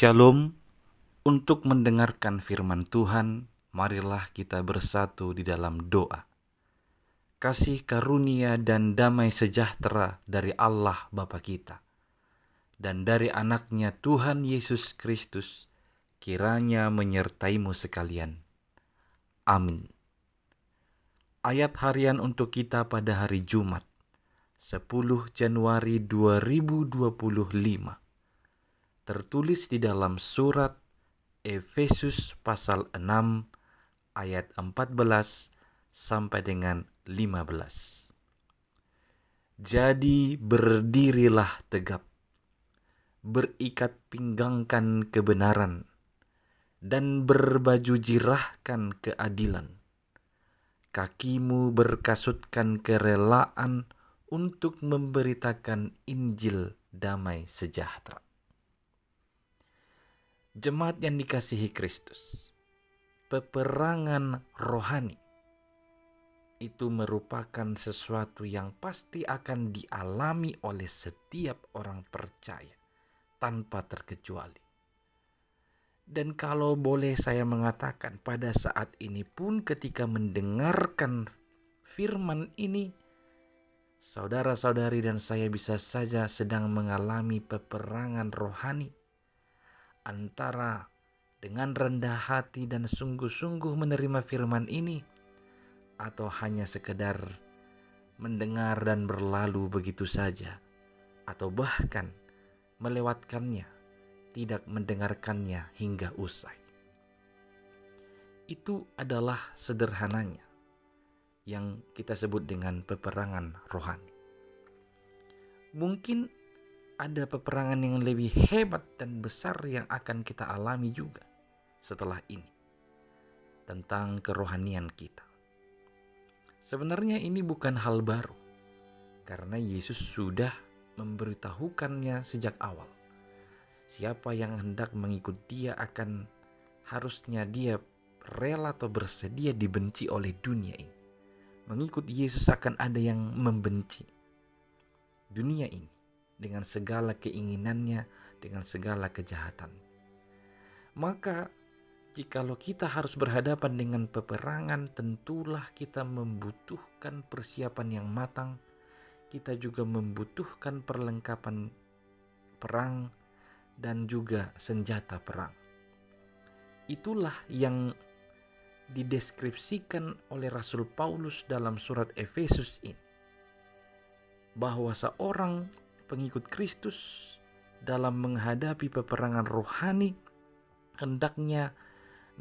Shalom. Untuk mendengarkan firman Tuhan, marilah kita bersatu di dalam doa. Kasih karunia dan damai sejahtera dari Allah Bapa kita dan dari anaknya Tuhan Yesus Kristus kiranya menyertaimu sekalian. Amin. Ayat harian untuk kita pada hari Jumat, 10 Januari 2025. Tertulis di dalam surat Efesus pasal 6 ayat 14 sampai dengan 15. Jadi berdirilah tegap, berikat pinggangkan kebenaran, dan berbaju jirahkan keadilan. Kakimu berkasutkan kerelaan untuk memberitakan Injil damai sejahtera. Jemaat yang dikasihi Kristus, peperangan rohani itu merupakan sesuatu yang pasti akan dialami oleh setiap orang percaya tanpa terkecuali. Dan kalau boleh saya mengatakan, pada saat ini pun ketika mendengarkan firman ini, saudara-saudari dan saya bisa saja sedang mengalami peperangan rohani antara dengan rendah hati dan sungguh-sungguh menerima firman ini, atau hanya sekedar mendengar dan berlalu begitu saja, atau bahkan melewatkannya, tidak mendengarkannya hingga usai. Itu adalah sederhananya yang kita sebut dengan peperangan rohani. Mungkin ada peperangan yang lebih hebat dan besar yang akan kita alami juga setelah ini, tentang kerohanian kita. Sebenarnya ini bukan hal baru, karena Yesus sudah memberitahukannya sejak awal. Siapa yang hendak mengikut Dia akan harusnya dia rela atau bersedia dibenci oleh dunia ini. Mengikut Yesus akan ada yang membenci dunia ini dengan segala keinginannya, dengan segala kejahatan. Maka jikalau kita harus berhadapan dengan peperangan, tentulah kita membutuhkan persiapan yang matang. Kita juga membutuhkan perlengkapan perang dan juga senjata perang. Itulah yang dideskripsikan oleh Rasul Paulus dalam surat Efesus ini, bahwa seorang pengikut Kristus dalam menghadapi peperangan rohani hendaknya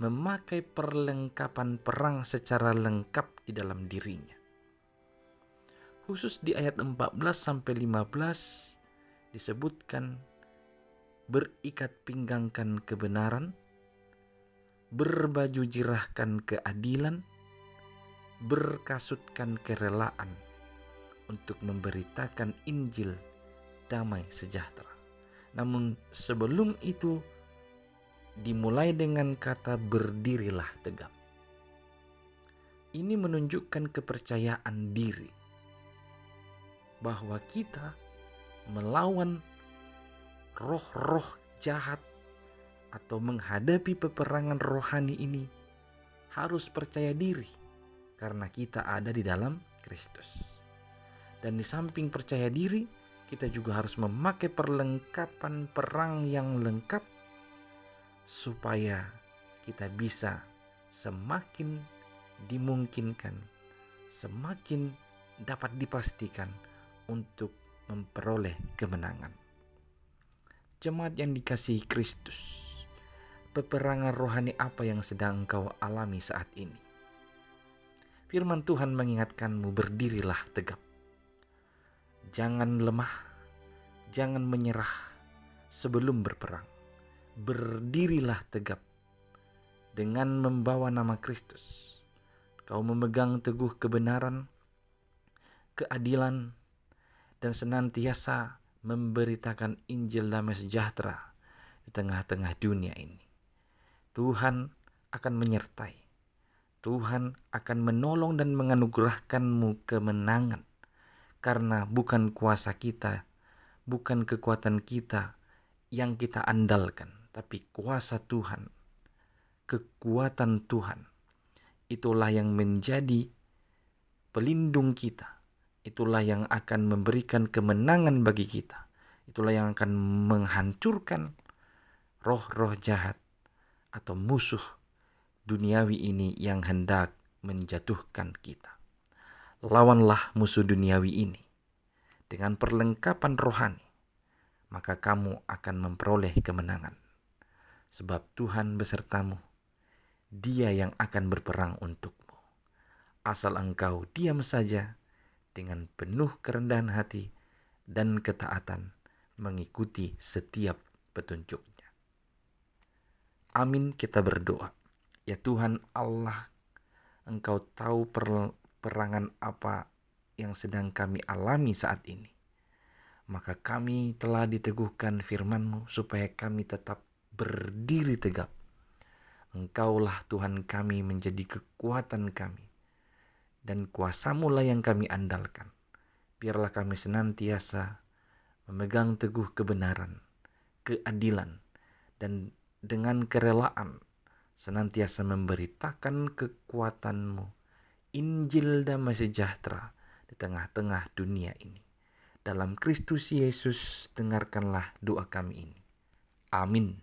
memakai perlengkapan perang secara lengkap di dalam dirinya. Khusus di ayat 14 sampai 15 disebutkan berikat pinggangkan kebenaran, berbaju jirahkan keadilan, berkasutkan kerelaan untuk memberitakan Injil damai sejahtera. Namun sebelum itu dimulai dengan kata berdirilah tegap. Ini menunjukkan kepercayaan diri bahwa kita melawan roh-roh jahat atau menghadapi peperangan rohani ini harus percaya diri karena kita ada di dalam Kristus. Dan di samping percaya diri, kita juga harus memakai perlengkapan perang yang lengkap supaya kita bisa semakin dimungkinkan, semakin dapat dipastikan untuk memperoleh kemenangan. Jemaat yang dikasihi Kristus, peperangan rohani apa yang sedang engkau alami saat ini? Firman Tuhan mengingatkanmu, berdirilah tegap. Jangan lemah, jangan menyerah sebelum berperang. Berdirilah tegap dengan membawa nama Kristus. Kau memegang teguh kebenaran, keadilan, dan senantiasa memberitakan Injil damai sejahtera di tengah-tengah dunia ini. Tuhan akan menyertai. Tuhan akan menolong dan menganugerahkanmu kemenangan. Karena bukan kuasa kita, bukan kekuatan kita yang kita andalkan, tapi kuasa Tuhan, kekuatan Tuhan. Itulah yang menjadi pelindung kita. Itulah yang akan memberikan kemenangan bagi kita. Itulah yang akan menghancurkan roh-roh jahat atau musuh duniawi ini yang hendak menjatuhkan kita. Lawanlah musuh duniawi ini dengan perlengkapan rohani, maka kamu akan memperoleh kemenangan. Sebab Tuhan besertamu, Dia yang akan berperang untukmu. Asal engkau diam saja dengan penuh kerendahan hati dan ketaatan mengikuti setiap petunjuknya. Amin, kita berdoa. Ya Tuhan Allah, Engkau tahu perangan apa yang sedang kami alami saat ini. Maka kami telah diteguhkan firman-Mu supaya kami tetap berdiri tegap. Engkaulah Tuhan kami menjadi kekuatan kami, dan kuasa-Mu lah yang kami andalkan. Biarlah kami senantiasa memegang teguh kebenaran, keadilan, dan dengan kerelaan senantiasa memberitakan kekuatan-Mu, Injil damai sejahtera di tengah-tengah dunia ini. Dalam Kristus Yesus dengarkanlah doa kami ini. Amin.